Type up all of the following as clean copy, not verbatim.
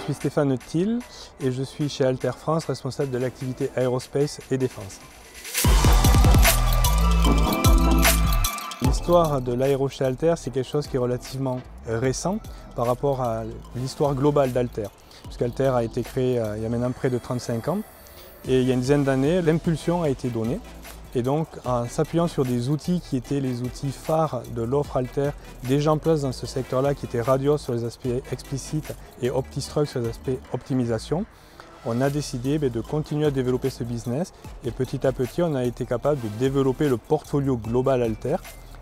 suis Stéphane Thiel et je suis chez Alter France, responsable de l'activité aérospace et défense. L'histoire de l'aéro chez Alter, c'est quelque chose qui est relativement récent par rapport à l'histoire globale d'Alter. Puisqu'Alter a été créé il y a maintenant près de 35 ans et il y a une dizaine d'années, l'impulsion a été donnée. Et donc, en s'appuyant sur des outils qui étaient les outils phares de l'offre Alter, déjà en place dans ce secteur-là, qui étaient Radios sur les aspects explicites et OptiStruct sur les aspects optimisation, on a décidé de continuer à développer ce business et petit à petit, on a été capable de développer le portfolio global Alter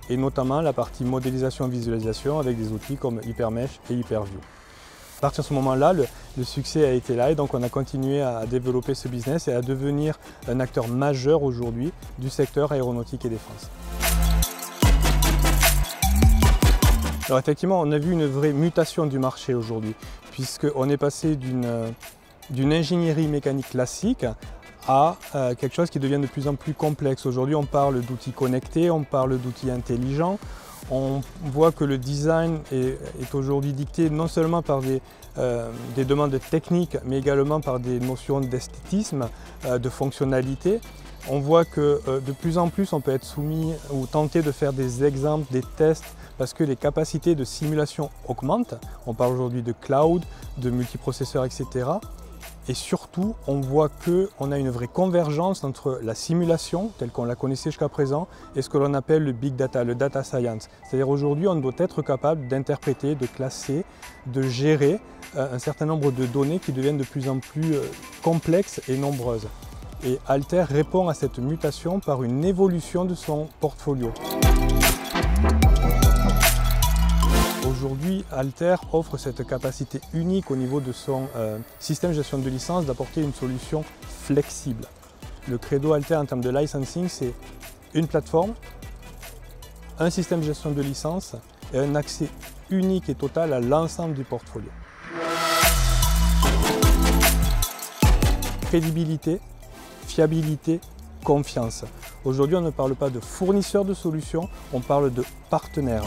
et notamment la partie modélisation et visualisation avec des outils comme HyperMesh et HyperView. À partir de ce moment-là, le succès a été là et donc on a continué à développer ce business et à devenir un acteur majeur aujourd'hui du secteur aéronautique et défense. Alors effectivement, on a vu une vraie mutation du marché aujourd'hui puisqu'on est passé d'une ingénierie mécanique classique à quelque chose qui devient de plus en plus complexe. Aujourd'hui, on parle d'outils connectés, on parle d'outils intelligents. On voit que le design est aujourd'hui dicté non seulement par des demandes techniques, mais également par des notions d'esthétisme, de fonctionnalité. On voit que de plus en plus, on peut être soumis ou tenter de faire des exemples, des tests, parce que les capacités de simulation augmentent. On parle aujourd'hui de cloud, de multiprocesseurs, etc. Et surtout, on voit qu'on a une vraie convergence entre la simulation, telle qu'on la connaissait jusqu'à présent, et ce que l'on appelle le big data, le data science. C'est-à-dire aujourd'hui, on doit être capable d'interpréter, de classer, de gérer un certain nombre de données qui deviennent de plus en plus complexes et nombreuses. Et Alter répond à cette mutation par une évolution de son portfolio. Aujourd'hui, Alter offre cette capacité unique au niveau de son système de gestion de licence d'apporter une solution flexible. Le credo Alter en termes de licensing, c'est une plateforme, un système de gestion de licence et un accès unique et total à l'ensemble du portfolio. Crédibilité, fiabilité, confiance. Aujourd'hui, on ne parle pas de fournisseur de solutions, on parle de partenaire.